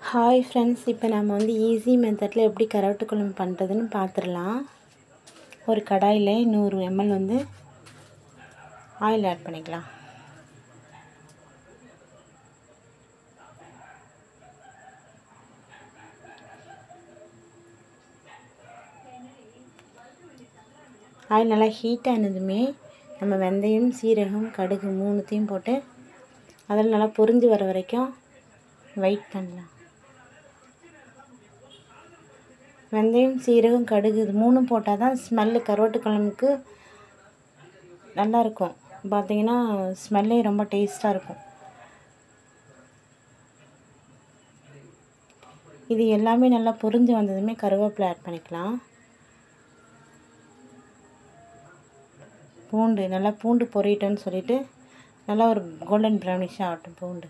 Hi friends, இப்போ நம்ம வந்து ஈஸி மெத்தடில் எப்படி கருவாட்டு குழம்பு பண்ணுறதுன்னு பார்த்துடலாம். ஒரு கடாயில் 100 ml வந்து ஆயில் ஆட் பண்ணிக்கலாம். ஆயில் நல்லா ஹீட் ஆனதுமே நம்ம வெந்தயம், சீரகம், கடுகு 3த்தையும் போட்டு அதில் நல்லா பொரிஞ்சு வர வரைக்கும் வெயிட் பண்ணலாம். வெந்தயம், சீரகம், கடுகு இது 3 போட்டால் தான் ஸ்மெல்லு கருவாட்டு குழம்புக்கு நல்லாயிருக்கும். பார்த்திங்கன்னா ஸ்மெல்லே ரொம்ப டேஸ்ட்டாக இருக்கும். இது எல்லாமே நல்லா பொரிஞ்சு வந்ததுமே கருவேப்பிலை ஆட் பண்ணிக்கலாம். பூண்டு பொரியட்டோன்னு சொல்லிட்டு நல்லா ஒரு கோல்டன் ப்ரௌனிஷாக ஆகட்டும் பூண்டு.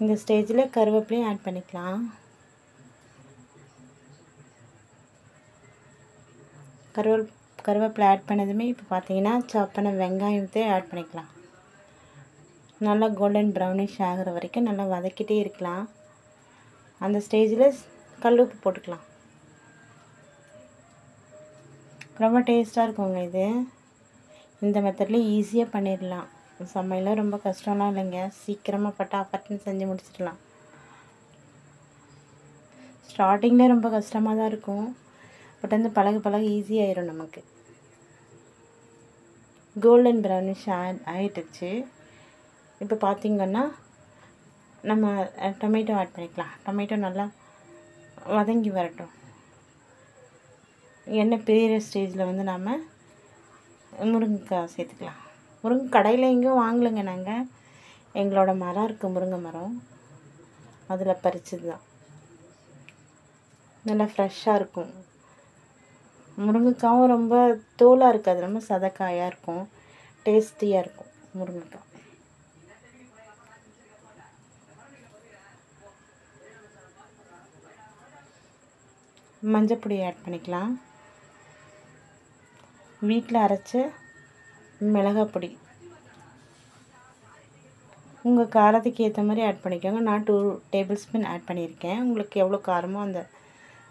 இந்த ஸ்டேஜில் கருவேப்பிலையும் ஆட் பண்ணிக்கலாம். கருவேப்பிலை ஆட் பண்ணதுமே இப்போ பார்த்தீங்கன்னா சாப் பண்ண வெங்காயத்தை ஆட் பண்ணிக்கலாம். நல்லா கோல்டன் ப்ரௌனிஷ் ஆகிற வரைக்கும் நல்லா வதக்கிட்டே இருக்கலாம். அந்த ஸ்டேஜில் கல் உப்பு போட்டுக்கலாம். ரொம்ப டேஸ்ட்டாக இருக்குங்க இது. இந்த மெத்தடில் ஈஸியாக பண்ணிடலாம். சமையலும் ரொம்ப கஷ்டம்லாம் இல்லைங்க. சீக்கிரமாக பட்டான்னு செஞ்சு முடிச்சிடலாம். ஸ்டார்டிங்கில் ரொம்ப கஷ்டமாக தான் இருக்கும், பட் வந்து பழக ஈஸியாகிடும் நமக்கு. கோல்டன் ப்ரௌனிஷ் ஆகிடுச்சு. இப்போ பார்த்திங்கன்னா நம்ம டொமேட்டோ ஆட் பண்ணிக்கலாம். டொமேட்டோ நல்லா வதங்கி வரட்டும். எண்ணெய் பிரியிற ஸ்டேஜில் வந்து நாம் முருங்கைக்காய் சேர்த்துக்கலாம். கடையில் எங்கேயும் வாங்கலைங்க. நாங்கள் எங்களோட மரம் இருக்குது, முருங்கை மரம், அதில் பறிச்சது தான். நல்லா ஃப்ரெஷ்ஷாக இருக்கும். முருங்கைக்காவும் ரொம்ப தோலாக இருக்காது, ரொம்ப சதக்காயாக இருக்கும், டேஸ்டியாக இருக்கும் முருங்கைக்காய். மஞ்சப்பொடி ஆட் பண்ணிக்கலாம். வீட்டில் அரைச்ச மிளகாய் பொடி உங்கள் காரத்துக்கு ஏற்ற மாதிரி ஆட் பண்ணிக்கோங்க. நான் 2 டேபிள் ஸ்பூன் ஆட் பண்ணியிருக்கேன். உங்களுக்கு எவ்வளோ காரமோ அந்த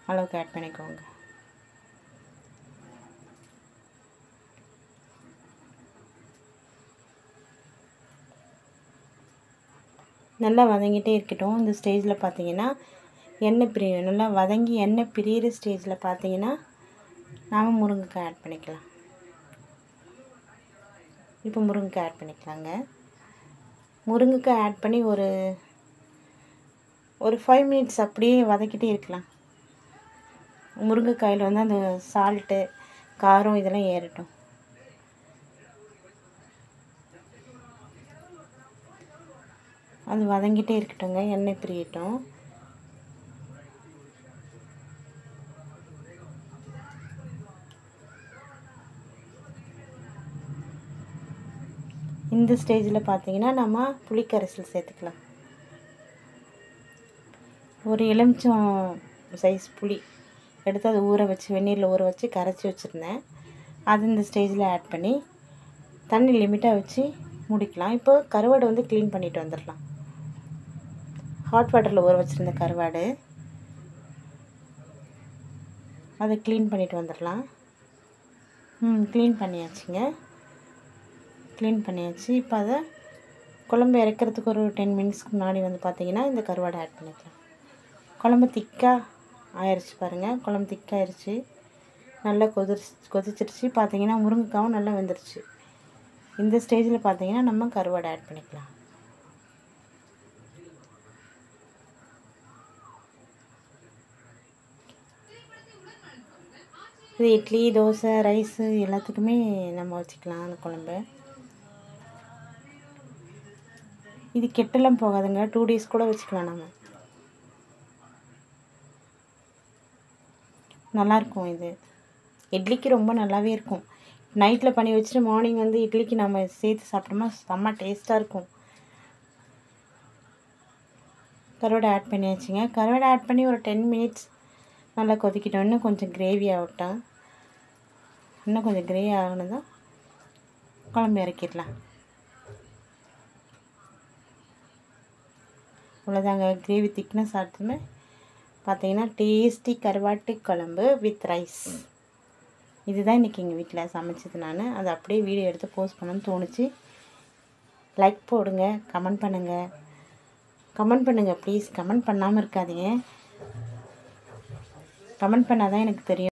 அளவுக்கு ஆட் பண்ணிக்கோங்க. நல்லா வதங்கிட்டே இருக்கட்டும். இந்த ஸ்டேஜில் பார்த்தீங்கன்னா எண்ணெய் பிரியும். நல்லா வதங்கி எண்ணெய் பிரியிற ஸ்டேஜில் பார்த்தீங்கன்னா நாம் முருங்கைக்காய் ஆட் பண்ணிக்கலாம். இப்போ முருங்கைக்காய் ஆட் பண்ணிக்கலாங்க. முருங்கைக்காய் ஆட் பண்ணி ஒரு 5 மினிட்ஸ் அப்படியே வதக்கிட்டே இருக்கலாம். முருங்கைக்காயில் வந்து அந்த சால்ட்டு, காரம் இதெல்லாம் ஏறட்டும். அது வதங்கிட்டே இருக்கட்டுங்க, எண்ணெய் பிரியட்டும். இந்த ஸ்டேஜில் பார்த்தீங்கன்னா நம்ம புளிக்கரைசல் சேர்த்துக்கலாம். ஒரு எலுமிச்சம் சைஸ் புளி எடுத்து அதை வெந்நீரில் ஊற வச்சு கரைச்சி வச்சுருந்தேன். அது இந்த ஸ்டேஜில் ஆட் பண்ணி தண்ணி லிமிட்டாக வச்சு முடிக்கலாம். இப்போ கருவாடை வந்து க்ளீன் பண்ணிட்டு வந்துடலாம். ஹாட் வாட்டரில் ஊற வச்சுருந்த கருவாடு, அதை க்ளீன் பண்ணிட்டு வந்துடலாம். க்ளீன் பண்ணியாச்சுங்க. இப்போ அதை குழம்பு இறக்கிறதுக்கு ஒரு 10 மினிட்ஸ்க்கு முன்னாடி வந்து பார்த்திங்கன்னா இந்த கருவாடை ஆட் பண்ணிக்கலாம். குழம்பு திக்காக ஆயிடுச்சு பாருங்கள். குழம்பு திக்காகிடுச்சு, நல்லா கொதிச்சிருச்சு. பார்த்திங்கன்னா முருங்கைக்காவும் நல்லா வெந்துருச்சு. இந்த ஸ்டேஜில் பார்த்திங்கன்னா நம்ம கருவாடை ஆட் பண்ணிக்கலாம். இது இட்லி, தோசை, ரைஸு எல்லாத்துக்குமே நம்ம வச்சுக்கலாம் அந்த குழம்பு. இது கெட்டெல்லாம் போகாதுங்க, 2 டேஸ் கூட வச்சுக்கலாம். நம்ம நல்லாயிருக்கும். இது இட்லிக்கு ரொம்ப நல்லாவே இருக்கும். நைட்டில் பண்ணி வச்சுட்டு மார்னிங் வந்து இட்லிக்கு நம்ம சேர்த்து சாப்பிட்டோம்னா செம்ம டேஸ்ட்டாக இருக்கும். கருவாடை ஆட் பண்ணியாச்சுங்க. கருவாடை ஆட் பண்ணி ஒரு 10 மினிட்ஸ் நல்லா கொதிக்கிட்டோம். இன்னும் கொஞ்சம் கிரேவி ஆகட்டும். இன்னும் கொஞ்சம் கிரேவி ஆகினதும் குழம்பு இறக்கிடலாம். அவ்வளோதாங்க. கிரேவி திக்னஸ் ஆட்டுமே பார்த்தீங்கன்னா டேஸ்டி கருவாட்டு குழம்பு வித் ரைஸ். இதுதான் இன்றைக்கி எங்கள் வீட்டில் சமைச்சது. நான் அதை அப்படியே வீடியோ எடுத்து போஸ்ட் பண்ணணும்னு தோணுச்சு. லைக் போடுங்க, கமெண்ட் பண்ணுங்கள் ப்ளீஸ். கமெண்ட் பண்ணாமல் இருக்காதீங்க. கமெண்ட் பண்ணால் தான் எனக்கு தெரியும்.